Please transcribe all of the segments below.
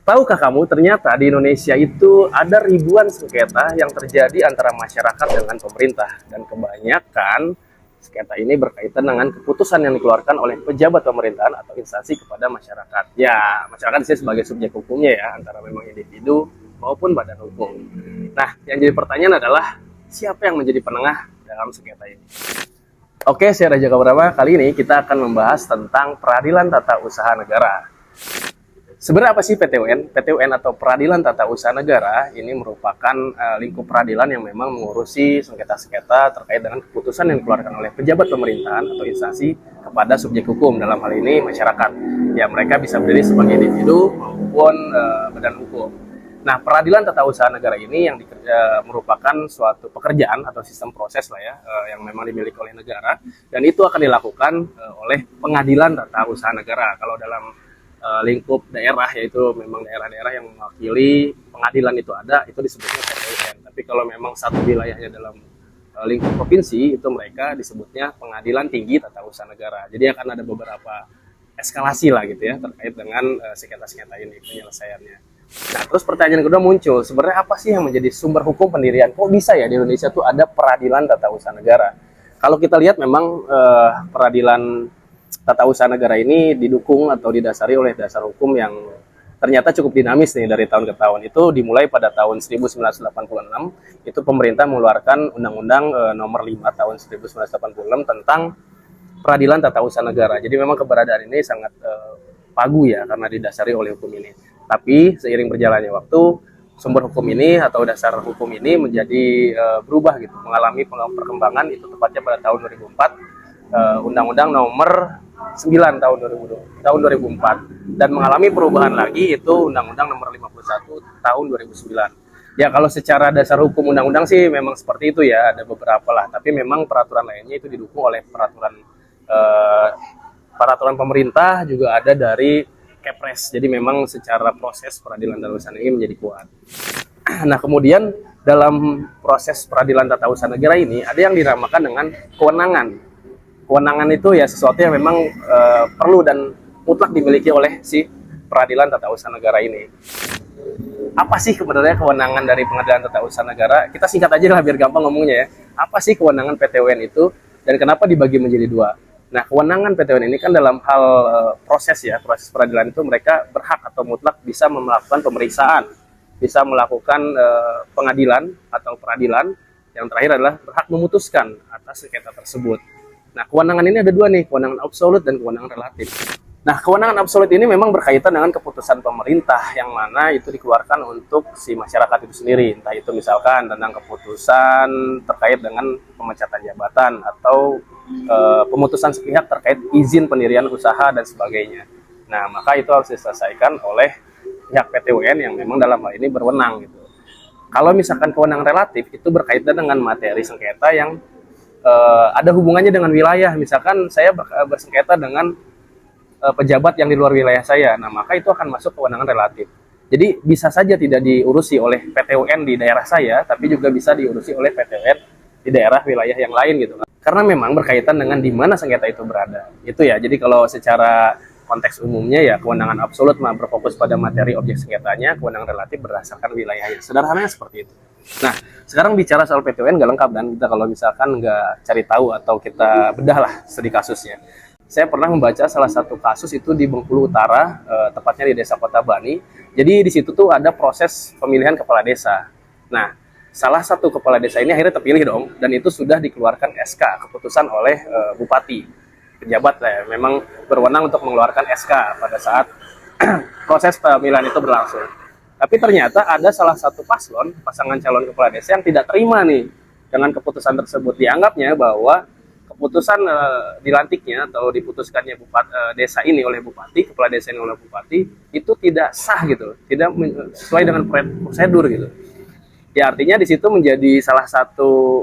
Tahukah kamu ternyata di Indonesia itu ada ribuan sengketa yang terjadi antara masyarakat dengan pemerintah, dan kebanyakan sengketa ini berkaitan dengan keputusan yang dikeluarkan oleh pejabat pemerintahan atau instansi kepada masyarakat. Ya, masyarakat di sini sebagai subjek hukumnya ya, antara memang individu maupun badan hukum. Nah, yang jadi pertanyaan adalah siapa yang menjadi penengah dalam sengketa ini? Oke, saya Raja Kabrama. Kali ini kita akan membahas tentang peradilan tata usaha negara. Sebenarnya apa sih PTUN? PTUN atau Peradilan Tata Usaha Negara ini merupakan lingkup peradilan yang memang mengurusi sengketa-sengketa terkait dengan keputusan yang dikeluarkan oleh pejabat pemerintahan atau instansi kepada subjek hukum, dalam hal ini masyarakat. Ya, mereka bisa berdiri sebagai individu maupun badan hukum. Nah, Peradilan Tata Usaha Negara ini yang merupakan suatu pekerjaan atau sistem proses lah ya, yang memang dimiliki oleh negara, dan itu akan dilakukan oleh Pengadilan Tata Usaha Negara. Kalau dalam lingkup daerah, yaitu memang daerah-daerah yang mewakili pengadilan itu ada, itu disebutnya PTUN. Tapi kalau memang satu wilayahnya dalam lingkup provinsi, itu mereka disebutnya Pengadilan Tinggi Tata Usaha Negara. Jadi akan ada beberapa eskalasi lah gitu ya terkait dengan sengketa-sengketa ini penyelesaiannya. Nah, terus pertanyaan kedua muncul, sebenarnya apa sih yang menjadi sumber hukum pendirian? Kok bisa ya di Indonesia tuh ada Peradilan Tata Usaha Negara? Kalau kita lihat memang peradilan tata usaha negara ini didukung atau didasari oleh dasar hukum yang ternyata cukup dinamis nih dari tahun ke tahun. Itu dimulai pada tahun 1986, itu pemerintah mengeluarkan Undang-Undang Nomor 5 tahun 1986 tentang Peradilan Tata Usaha Negara. Jadi memang keberadaan ini sangat pagu ya karena didasari oleh hukum ini. Tapi seiring berjalannya waktu, sumber hukum ini atau dasar hukum ini menjadi berubah gitu, mengalami perkembangan. Itu tepatnya pada tahun 2004, Undang-Undang Nomor 9 tahun 2004, dan mengalami perubahan lagi itu Undang-Undang Nomor 51 tahun 2009. Ya, kalau secara dasar hukum undang-undang sih memang seperti itu ya, ada beberapa lah, tapi memang peraturan lainnya itu didukung oleh peraturan pemerintah, juga ada dari Kepres. Jadi memang secara proses peradilan tata usaha ini menjadi kuat. Nah, kemudian dalam proses peradilan tata usaha negara ini ada yang dinamakan dengan kewenangan. Kewenangan itu ya sesuatu yang memang perlu dan mutlak dimiliki oleh si Peradilan Tata Usaha Negara ini. Apa sih sebenarnya kewenangan dari Pengadilan Tata Usaha Negara? Kita singkat aja lah biar gampang ngomongnya ya. Apa sih kewenangan PTUN itu dan kenapa dibagi menjadi dua? Nah, kewenangan PTUN ini kan dalam hal proses ya, proses peradilan itu mereka berhak atau mutlak bisa melakukan pemeriksaan, bisa melakukan pengadilan atau peradilan. Yang terakhir adalah berhak memutuskan atas sengketa tersebut. Nah, kewenangan ini ada dua nih, kewenangan absolut dan kewenangan relatif. Nah, kewenangan absolut ini memang berkaitan dengan keputusan pemerintah yang mana itu dikeluarkan untuk si masyarakat itu sendiri. Entah itu misalkan tentang keputusan terkait dengan pemecatan jabatan atau pemutusan sepihak terkait izin pendirian usaha dan sebagainya. Nah, maka itu harus diselesaikan oleh pihak PTUN yang memang dalam hal ini berwenang gitu. Kalau misalkan kewenangan relatif itu berkaitan dengan materi sengketa yang ada hubungannya dengan wilayah. Misalkan saya bersengketa dengan pejabat yang di luar wilayah saya, nah maka itu akan masuk kewenangan relatif. Jadi bisa saja tidak diurusi oleh PTUN di daerah saya, tapi juga bisa diurusi oleh PTUN di daerah wilayah yang lain gitu. Karena memang berkaitan dengan di mana sengketa itu berada. Itu ya. Jadi kalau secara konteks umumnya ya kewenangan absolut berfokus pada materi objek sengketanya, kewenangan relatif berdasarkan wilayahnya. Sederhananya seperti itu. Nah, sekarang bicara soal PTUN nggak lengkap, dan kita kalau misalkan nggak cari tahu atau kita bedah lah studi kasusnya. Saya pernah membaca salah satu kasus itu di Bengkulu Utara, tepatnya di Desa Kota Bani. Jadi di situ tuh ada proses pemilihan kepala desa. Nah, salah satu kepala desa ini akhirnya terpilih dong, dan itu sudah dikeluarkan SK keputusan oleh bupati. Pejabat ya, memang berwenang untuk mengeluarkan SK pada saat proses pemilihan itu berlangsung. Tapi ternyata ada salah satu paslon, pasangan calon kepala desa yang tidak terima nih dengan keputusan tersebut. Dianggapnya bahwa keputusan dilantiknya atau diputuskannya desa ini oleh bupati, kepala desa ini oleh bupati, itu tidak sah gitu, tidak sesuai dengan prosedur gitu. Ya, artinya di situ menjadi salah satu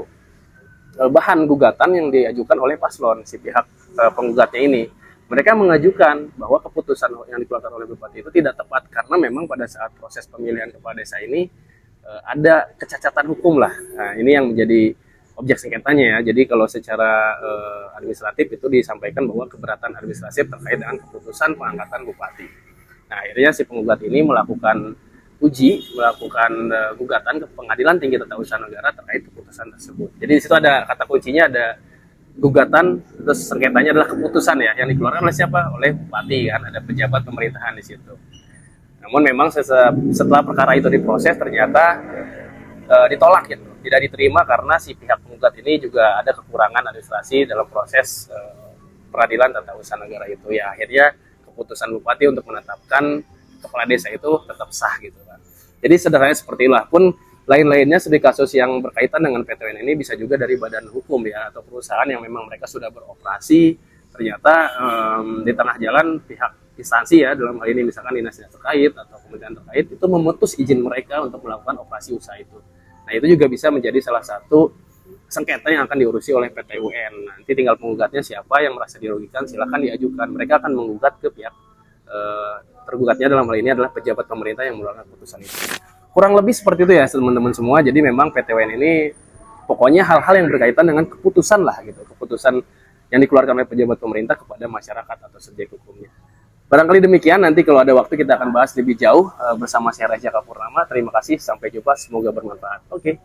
bahan gugatan yang diajukan oleh paslon, si pihak penggugatnya ini. Mereka mengajukan bahwa keputusan yang dikeluarkan oleh bupati itu tidak tepat karena memang pada saat proses pemilihan kepala desa ini ada kecacatan hukum lah. Nah, ini yang menjadi objek sengketanya ya. Jadi kalau secara administratif itu disampaikan bahwa keberatan administratif terkait dengan keputusan pengangkatan bupati. Nah, akhirnya si penggugat ini melakukan gugatan ke Pengadilan Tinggi Tata Usaha Negara terkait keputusan tersebut. Jadi di situ ada kata kuncinya, ada gugatan, terus sengketanya adalah keputusan ya, yang dikeluarkan oleh siapa? Oleh bupati kan, ada pejabat pemerintahan di situ. Namun memang setelah perkara itu diproses ternyata ditolak gitu, tidak diterima karena si pihak penggugat ini juga ada kekurangan administrasi dalam proses peradilan tata usaha negara itu. Ya akhirnya keputusan bupati untuk menetapkan kepala desa itu tetap sah gitu kan. Jadi sederhananya seperti itulah. Pun lain-lainnya studi kasus yang berkaitan dengan PTWN ini bisa juga dari badan hukum ya, atau perusahaan yang memang mereka sudah beroperasi, ternyata di tengah jalan pihak instansi ya, dalam hal ini misalkan dinas terkait atau kementerian terkait itu memutus izin mereka untuk melakukan operasi usaha itu. Nah itu juga bisa menjadi salah satu sengketa yang akan diurusi oleh PT UN. Nanti tinggal penggugatnya siapa yang merasa dirugikan, silakan diajukan. Mereka akan menggugat ke pihak tergugatnya, dalam hal ini adalah pejabat pemerintah yang mengeluarkan keputusan itu. Kurang lebih seperti itu ya teman-teman semua. Jadi memang PT UN ini pokoknya hal-hal yang berkaitan dengan keputusan lah gitu, keputusan yang dikeluarkan oleh pejabat pemerintah kepada masyarakat atau subjek hukumnya. Barangkali demikian, nanti kalau ada waktu kita akan bahas lebih jauh bersama saya Reza Kapurnama. Terima kasih, sampai jumpa, semoga bermanfaat. Oke.